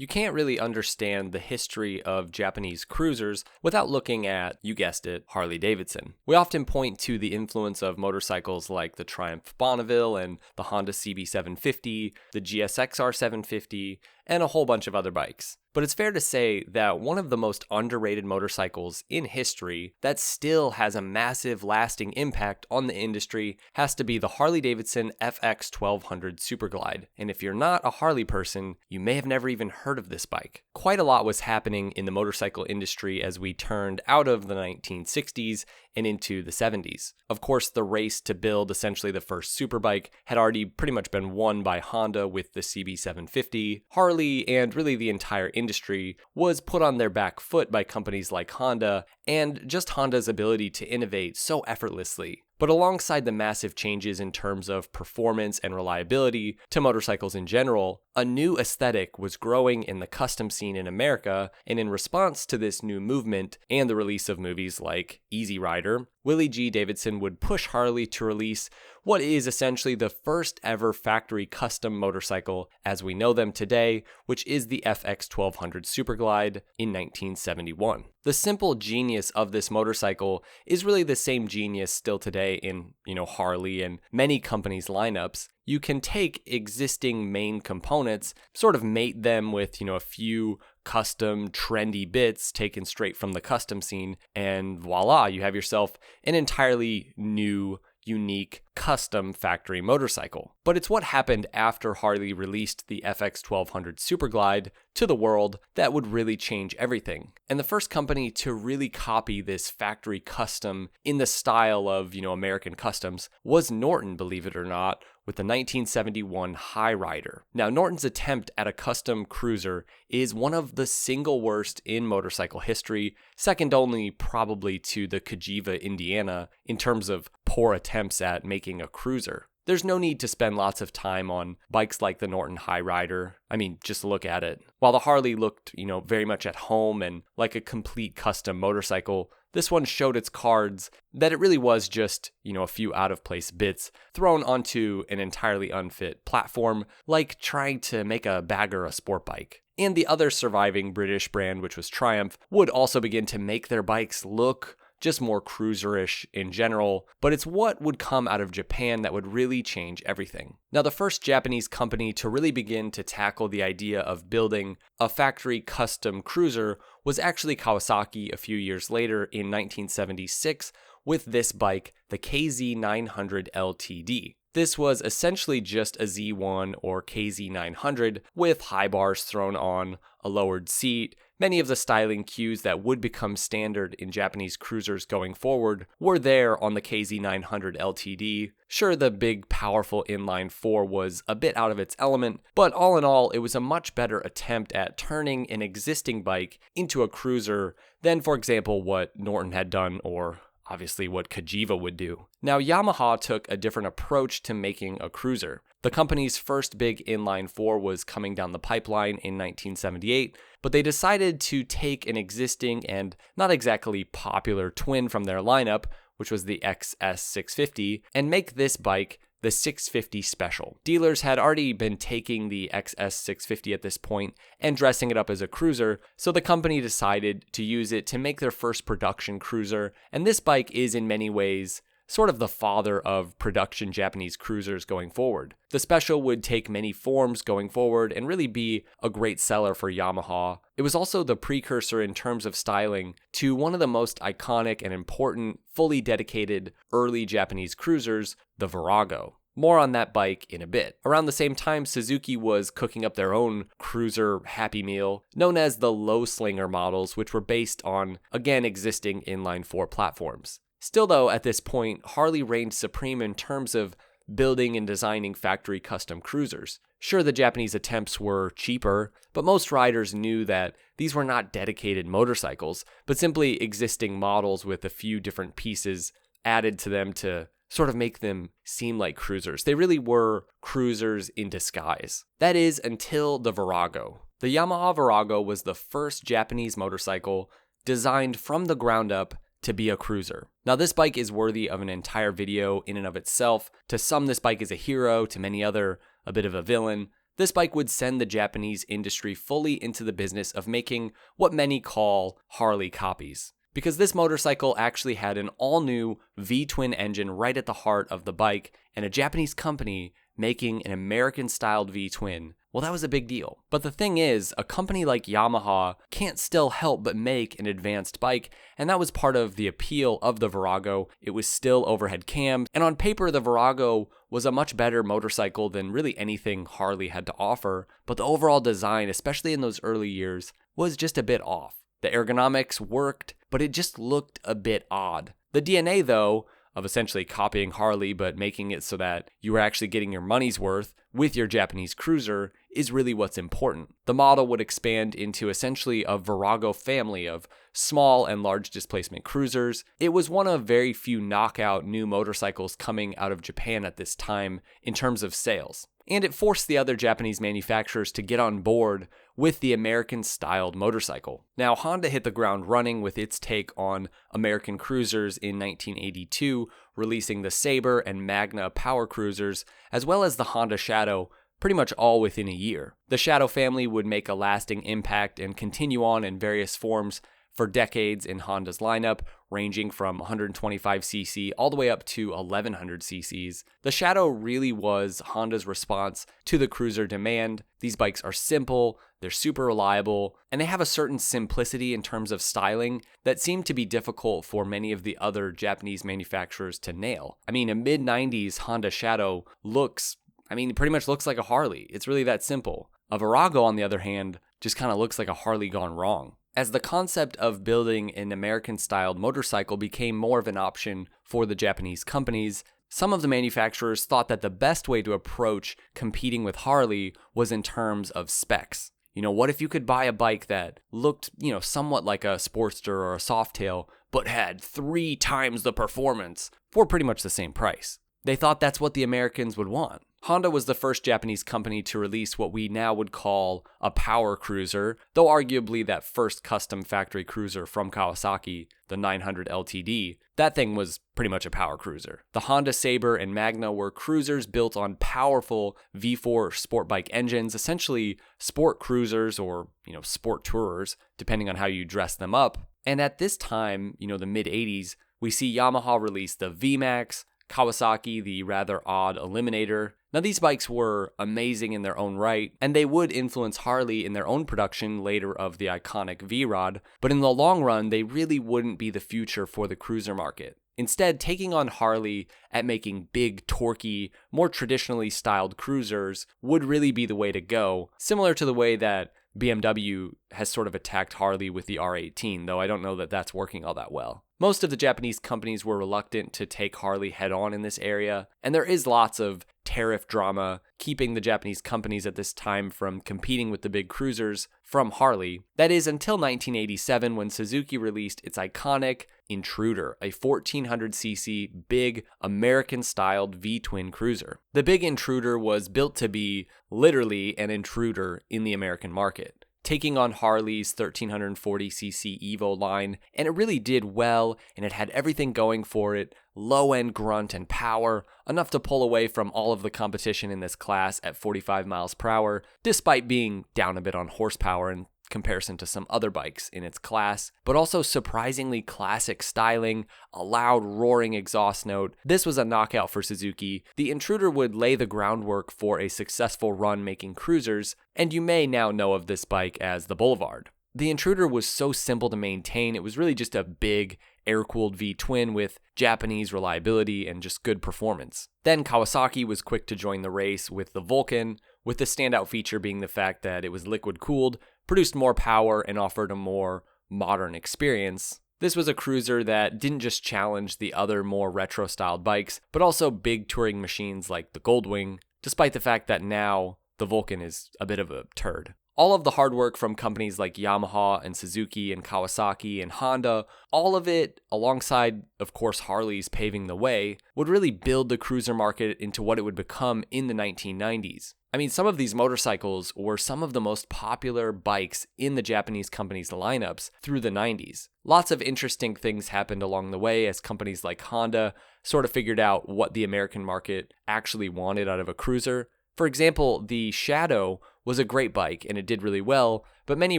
You can't really understand the history of Japanese cruisers without looking at, you guessed it, Harley-Davidson. We often point to the influence of motorcycles like the Triumph Bonneville and the Honda CB750, the GSXR 750, and a whole bunch of other bikes. But it's fair to say that one of the most underrated motorcycles in history that still has a massive lasting impact on the industry has to be the Harley-Davidson FX 1200 Superglide. And if you're not a Harley person, you may have never even heard of this bike. Quite a lot was happening in the motorcycle industry as we turned out of the 1960s and into the 70s. Of course, the race to build essentially the first superbike had already pretty much been won by Honda with the CB750. Harley and really the entire industry was put on their back foot by companies like Honda and just Honda's ability to innovate so effortlessly. But alongside the massive changes in terms of performance and reliability to motorcycles in general, a new aesthetic was growing in the custom scene in America, and in response to this new movement and the release of movies like Easy Rider, Willie G. Davidson would push Harley to release what is essentially the first ever factory custom motorcycle as we know them today, which is the FX 1200 Superglide in 1971. The simple genius of this motorcycle is really the same genius still today in, Harley and many companies' lineups. You can take existing main components, sort of mate them with, a few custom trendy bits taken straight from the custom scene, and voila, you have yourself an entirely new, unique, custom factory motorcycle. But it's what happened after Harley released the FX 1200 Superglide to the world that would really change everything. And the first company to really copy this factory custom in the style of, American customs was Norton, believe it or not, with the 1971 High Rider. Now, Norton's attempt at a custom cruiser is one of the single worst in motorcycle history, second only probably to the Cajiva Indiana in terms of poor attempts at making a cruiser. There's no need to spend lots of time on bikes like the Norton High Rider. I mean, just look at it. While the Harley looked, very much at home and like a complete custom motorcycle, this one showed its cards that it really was just, a few out-of-place bits thrown onto an entirely unfit platform, like trying to make a bagger a sport bike. And the other surviving British brand, which was Triumph, would also begin to make their bikes look just more cruiserish in general, but it's what would come out of Japan that would really change everything. Now, the first Japanese company to really begin to tackle the idea of building a factory custom cruiser was actually Kawasaki a few years later in 1976 with this bike, the KZ900 LTD. This was essentially just a Z1 or KZ900 with high bars thrown on, a lowered seat. Many of the styling cues that would become standard in Japanese cruisers going forward were there on the KZ900 LTD. Sure, the big, powerful inline 4 was a bit out of its element, but all in all, it was a much better attempt at turning an existing bike into a cruiser than, for example, what Norton had done or obviously what Cajiva would do. Now, Yamaha took a different approach to making a cruiser. The company's first big inline 4 was coming down the pipeline in 1978, but they decided to take an existing and not exactly popular twin from their lineup, which was the XS650, and make this bike the 650 Special. Dealers had already been taking the XS650 at this point and dressing it up as a cruiser, so the company decided to use it to make their first production cruiser, and this bike is in many ways sort of the father of production Japanese cruisers going forward. The Special would take many forms going forward and really be a great seller for Yamaha. It was also the precursor in terms of styling to one of the most iconic and important, fully dedicated early Japanese cruisers, the Virago. More on that bike in a bit. Around the same time, Suzuki was cooking up their own cruiser Happy Meal, known as the Low Slinger models, which were based on, again, existing inline 4 platforms. Still though, at this point, Harley reigned supreme in terms of building and designing factory custom cruisers. Sure, the Japanese attempts were cheaper, but most riders knew that these were not dedicated motorcycles, but simply existing models with a few different pieces added to them to sort of make them seem like cruisers. They really were cruisers in disguise. That is, until the Virago. The Yamaha Virago was the first Japanese motorcycle designed from the ground up to be a cruiser. Now, this bike is worthy of an entire video in and of itself. To some, this bike is a hero, to many other, a bit of a villain. This bike would send the Japanese industry fully into the business of making what many call Harley copies, because this motorcycle actually had an all-new V-twin engine right at the heart of the bike, and a Japanese company making an American-styled V-twin. Well, that was a big deal. But the thing is, a company like Yamaha can't still help but make an advanced bike, and that was part of the appeal of the Virago. It was still overhead cammed, and on paper, the Virago was a much better motorcycle than really anything Harley had to offer, but the overall design, especially in those early years, was just a bit off. The ergonomics worked, but it just looked a bit odd. The DNA, though, of essentially copying Harley but making it so that you were actually getting your money's worth with your Japanese cruiser is really what's important. The model would expand into essentially a Virago family of small and large displacement cruisers. It was one of very few knockout new motorcycles coming out of Japan at this time in terms of sales. And it forced the other Japanese manufacturers to get on board with the American-styled motorcycle. Now, Honda hit the ground running with its take on American cruisers in 1982, releasing the Sabre and Magna power cruisers, as well as the Honda Shadow, pretty much all within a year. The Shadow family would make a lasting impact and continue on in various forms for decades in Honda's lineup, ranging from 125cc all the way up to 1100 cc's. The Shadow really was Honda's response to the cruiser demand. These bikes are simple, they're super reliable, and they have a certain simplicity in terms of styling that seemed to be difficult for many of the other Japanese manufacturers to nail. I mean, a mid-90s Honda Shadow pretty much looks like a Harley. It's really that simple. A Virago, on the other hand, just kind of looks like a Harley gone wrong. As the concept of building an American-styled motorcycle became more of an option for the Japanese companies, some of the manufacturers thought that the best way to approach competing with Harley was in terms of specs. What if you could buy a bike that looked, somewhat like a Sportster or a Softail, but had 3 times the performance for pretty much the same price? They thought that's what the Americans would want. Honda was the first Japanese company to release what we now would call a power cruiser, though arguably that first custom factory cruiser from Kawasaki, the 900 LTD, that thing was pretty much a power cruiser. The Honda Sabre and Magna were cruisers built on powerful V4 sport bike engines, essentially sport cruisers or, sport tourers, depending on how you dress them up. And at this time, the mid-80s, we see Yamaha release the VMAX, Kawasaki, the rather odd Eliminator. Now, these bikes were amazing in their own right, and they would influence Harley in their own production later of the iconic V-Rod, but in the long run, they really wouldn't be the future for the cruiser market. Instead, taking on Harley at making big, torquey, more traditionally styled cruisers would really be the way to go, similar to the way that BMW has sort of attacked Harley with the R18, though I don't know that that's working all that well. Most of the Japanese companies were reluctant to take Harley head-on in this area, and there is lots of tariff drama keeping the Japanese companies at this time from competing with the big cruisers from Harley. That is until 1987 when Suzuki released its iconic Intruder, a 1400cc big American-styled V-twin cruiser. The big Intruder was built to be literally an intruder in the American market, taking on Harley's 1340cc Evo line, and it really did well, and it had everything going for it, low-end grunt and power, enough to pull away from all of the competition in this class at 45 miles per hour, despite being down a bit on horsepower in comparison to some other bikes in its class, but also surprisingly classic styling, a loud roaring exhaust note. This was a knockout for Suzuki. The Intruder would lay the groundwork for a successful run making cruisers, and you may now know of this bike as the Boulevard. The Intruder was so simple to maintain, it was really just a big, air-cooled V-twin with Japanese reliability and just good performance. Then Kawasaki was quick to join the race with the Vulcan, with the standout feature being the fact that it was liquid-cooled, produced more power, and offered a more modern experience. This was a cruiser that didn't just challenge the other more retro-styled bikes, but also big touring machines like the Goldwing, despite the fact that now the Vulcan is a bit of a turd. All of the hard work from companies like Yamaha and Suzuki and Kawasaki and Honda, all of it, alongside, of course, Harley's paving the way, would really build the cruiser market into what it would become in the 1990s. I mean, some of these motorcycles were some of the most popular bikes in the Japanese companies' lineups through the 90s. Lots of interesting things happened along the way as companies like Honda sort of figured out what the American market actually wanted out of a cruiser. For example, the Shadow was a great bike and it did really well, but many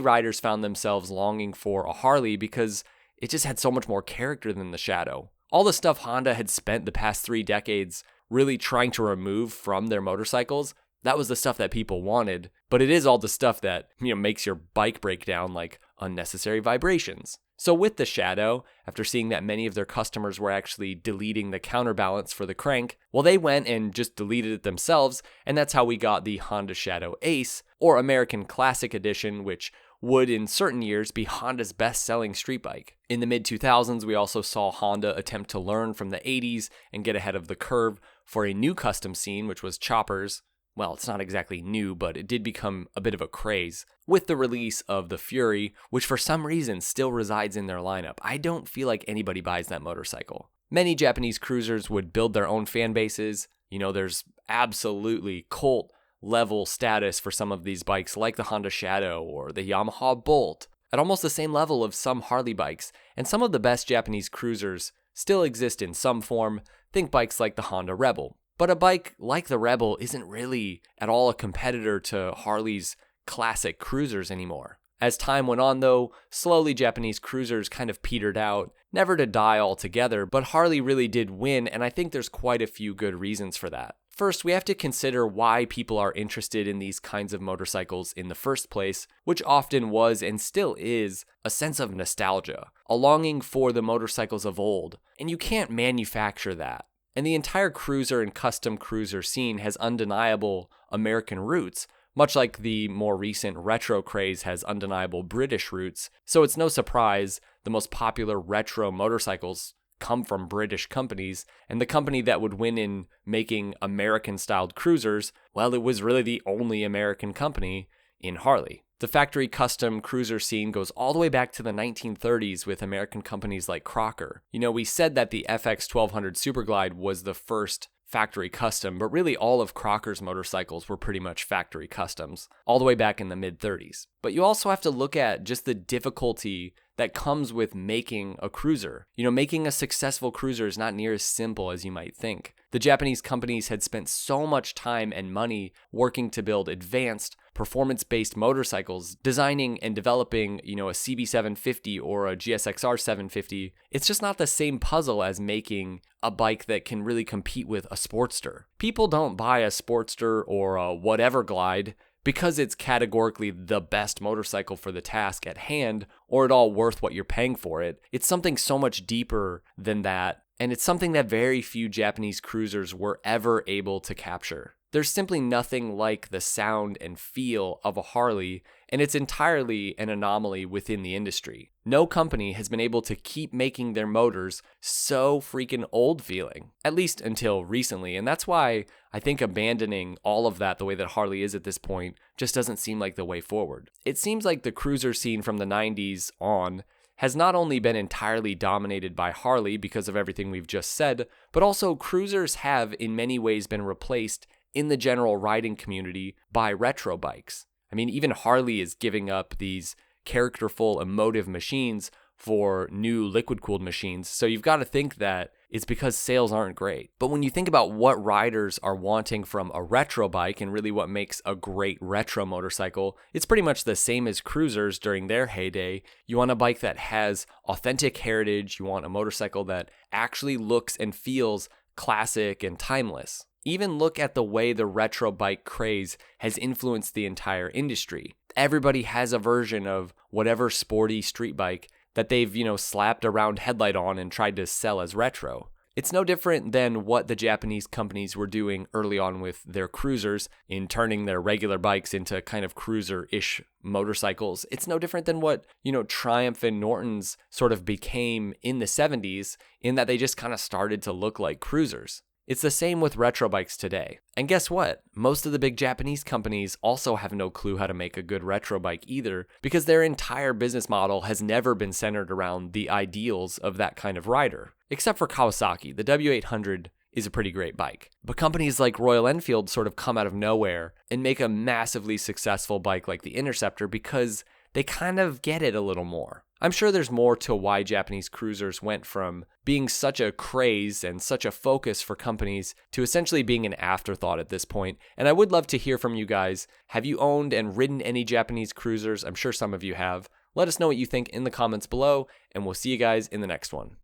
riders found themselves longing for a Harley because it just had so much more character than the Shadow. All the stuff Honda had spent the past 3 decades really trying to remove from their motorcycles, that was the stuff that people wanted, but it is all the stuff that, makes your bike break down, like unnecessary vibrations. So with the Shadow, after seeing that many of their customers were actually deleting the counterbalance for the crank, well, they went and just deleted it themselves, and that's how we got the Honda Shadow Ace, or American Classic Edition, which would in certain years be Honda's best-selling street bike. In the mid-2000s, we also saw Honda attempt to learn from the 80s and get ahead of the curve for a new custom scene, which was choppers. Well, it's not exactly new, but it did become a bit of a craze with the release of the Fury, which for some reason still resides in their lineup. I don't feel like anybody buys that motorcycle. Many Japanese cruisers would build their own fan bases. There's absolutely cult level status for some of these bikes like the Honda Shadow or the Yamaha Bolt, at almost the same level of some Harley bikes, and some of the best Japanese cruisers still exist in some form. Think bikes like the Honda Rebel. But a bike like the Rebel isn't really at all a competitor to Harley's classic cruisers anymore. As time went on though, slowly Japanese cruisers kind of petered out, never to die altogether, but Harley really did win, and I think there's quite a few good reasons for that. First, we have to consider why people are interested in these kinds of motorcycles in the first place, which often was and still is a sense of nostalgia, a longing for the motorcycles of old, and you can't manufacture that. And the entire cruiser and custom cruiser scene has undeniable American roots, much like the more recent retro craze has undeniable British roots, so it's no surprise the most popular retro motorcycles come from British companies, and the company that would win in making American-styled cruisers, well, it was really the only American company in Harley. The factory custom cruiser scene goes all the way back to the 1930s with American companies like Crocker. We said that the FX 1200 Superglide was the first factory custom, but really all of Crocker's motorcycles were pretty much factory customs, all the way back in the mid-30s. But you also have to look at just the difficulty that comes with making a cruiser. Making a successful cruiser is not near as simple as you might think. The Japanese companies had spent so much time and money working to build advanced, performance-based motorcycles, designing and developing, a CB750 or a GSXR 750. It's just not the same puzzle as making a bike that can really compete with a Sportster. People don't buy a Sportster or a whatever glide because it's categorically the best motorcycle for the task at hand, or at all worth what you're paying for it. It's something so much deeper than that, and it's something that very few Japanese cruisers were ever able to capture. There's simply nothing like the sound and feel of a Harley, and it's entirely an anomaly within the industry. No company has been able to keep making their motors so freaking old feeling, at least until recently, and that's why I think abandoning all of that the way that Harley is at this point just doesn't seem like the way forward. It seems like the cruiser scene from the 90s on has not only been entirely dominated by Harley because of everything we've just said, but also cruisers have in many ways been replaced in the general riding community by retro bikes. Even Harley is giving up these characterful, emotive machines for new liquid-cooled machines, so you've got to think that it's because sales aren't great. But when you think about what riders are wanting from a retro bike and really what makes a great retro motorcycle, it's pretty much the same as cruisers during their heyday. You want a bike that has authentic heritage, you want a motorcycle that actually looks and feels classic and timeless. Even look at the way the retro bike craze has influenced the entire industry. Everybody has a version of whatever sporty street bike that they've, slapped a round headlight on and tried to sell as retro. It's no different than what the Japanese companies were doing early on with their cruisers in turning their regular bikes into kind of cruiser-ish motorcycles. It's no different than what, Triumph and Nortons sort of became in the 70s in that they just kind of started to look like cruisers. It's the same with retro bikes today. And guess what? Most of the big Japanese companies also have no clue how to make a good retro bike either, because their entire business model has never been centered around the ideals of that kind of rider. Except for Kawasaki, the W800 is a pretty great bike. But companies like Royal Enfield sort of come out of nowhere and make a massively successful bike like the Interceptor because they kind of get it a little more. I'm sure there's more to why Japanese cruisers went from being such a craze and such a focus for companies to essentially being an afterthought at this point. And I would love to hear from you guys. Have you owned and ridden any Japanese cruisers? I'm sure some of you have. Let us know what you think in the comments below, and we'll see you guys in the next one.